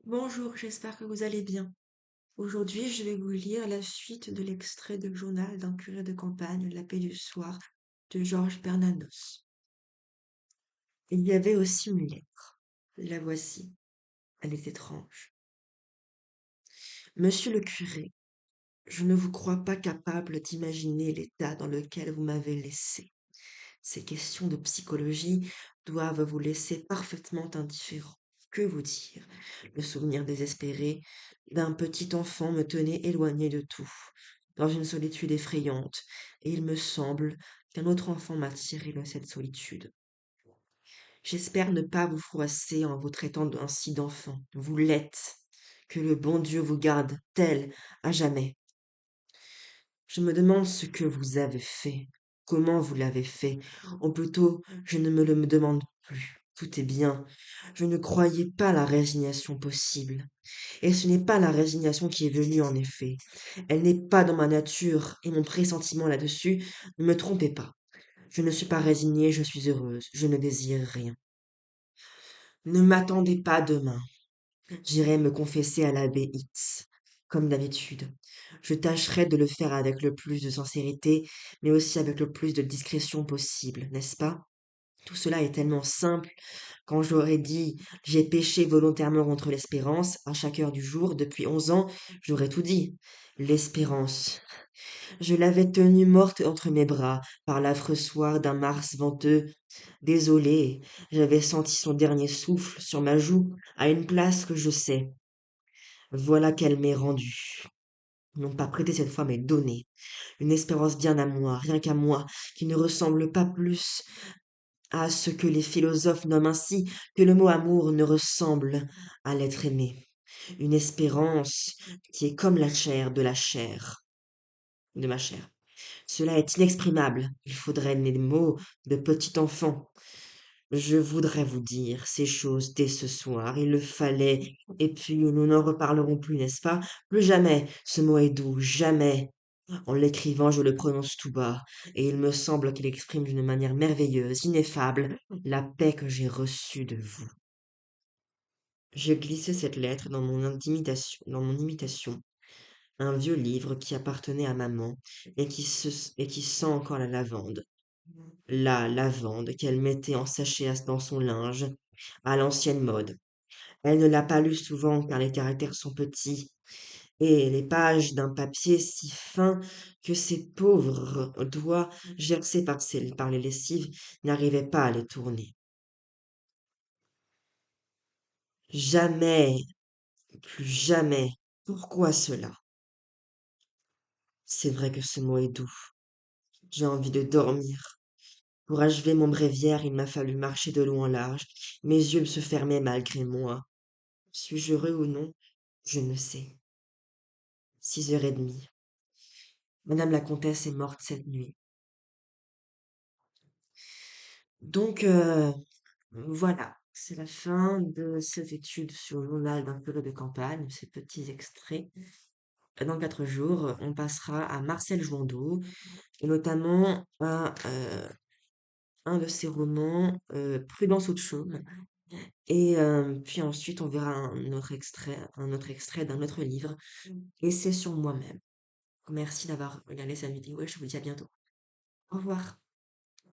Bonjour, j'espère que vous allez bien. Aujourd'hui, je vais vous lire la suite de l'extrait de journal d'un curé de campagne, La paix du soir, de Georges Bernanos. Il y avait aussi une lettre. La voici. Elle est étrange. Monsieur le curé, je ne vous crois pas capable d'imaginer l'état dans lequel vous m'avez laissé. Ces questions de psychologie doivent vous laisser parfaitement indifférent. Que vous dire? Le souvenir désespéré d'un petit enfant me tenait éloigné de tout, dans une solitude effrayante, et il me semble qu'un autre enfant m'a tiré de cette solitude. J'espère ne pas vous froisser en vous traitant ainsi d'enfant. Vous l'êtes. Que le bon Dieu vous garde tel à jamais. Je me demande ce que vous avez fait, comment vous l'avez fait, ou plutôt je ne me le demande plus. Tout est bien. Je ne croyais pas la résignation possible. Et ce n'est pas la résignation qui est venue en effet. Elle n'est pas dans ma nature, et mon pressentiment là-dessus, ne me trompez pas. Je ne suis pas résignée, je suis heureuse, je ne désire rien. Ne m'attendez pas demain. J'irai me confesser à l'abbé X, comme d'habitude. Je tâcherai de le faire avec le plus de sincérité, mais aussi avec le plus de discrétion possible, n'est-ce pas? Tout cela est tellement simple. Quand j'aurais dit j'ai péché volontairement contre l'espérance à chaque heure du jour depuis 11 ans, j'aurais tout dit. L'espérance. Je l'avais tenue morte entre mes bras par l'affreux soir d'un mars venteux. Désolé, j'avais senti son dernier souffle sur ma joue à une place que je sais. Voilà qu'elle m'est rendue. Non pas prêtée cette fois, mais donnée. Une espérance bien à moi, rien qu'à moi, qui ne ressemble pas plus à ce que les philosophes nomment ainsi que le mot amour ne ressemble à l'être aimé. Une espérance qui est comme la chair de la chair, de ma chair. Cela est inexprimable. Il faudrait des mots de petit enfant. Je voudrais vous dire ces choses dès ce soir, il le fallait, et puis nous n'en reparlerons plus, n'est-ce pas? Plus jamais, ce mot est doux, jamais. En l'écrivant, je le prononce tout bas, et il me semble qu'il exprime d'une manière merveilleuse, ineffable, la paix que j'ai reçue de vous. Je glissai cette lettre dans mon imitation, un vieux livre qui appartenait à maman, et qui sent encore la lavande qu'elle mettait en sachet dans son linge, à l'ancienne mode. Elle ne l'a pas lu souvent car les caractères sont petits et les pages d'un papier si fin que ses pauvres doigts, gercés par les lessives, n'arrivaient pas à les tourner. Jamais, plus jamais. Pourquoi cela? C'est vrai que ce mot est doux. J'ai envie de dormir. Pour achever mon bréviaire, il m'a fallu marcher de long en large. Mes yeux se fermaient malgré moi. Suis-je heureux ou non? Je ne sais. 6h30. Madame la comtesse est morte cette nuit. Donc, voilà, c'est la fin de cette étude sur le journal d'un curé de campagne, ces petits extraits. Dans 4 jours, on passera à Marcel Jouandeau, et notamment à un de ses romans, Prudence autre chose. Et puis ensuite, on verra un autre extrait d'un autre livre, et c'est sur moi-même. Merci d'avoir regardé cette vidéo et je vous dis à bientôt. Au revoir.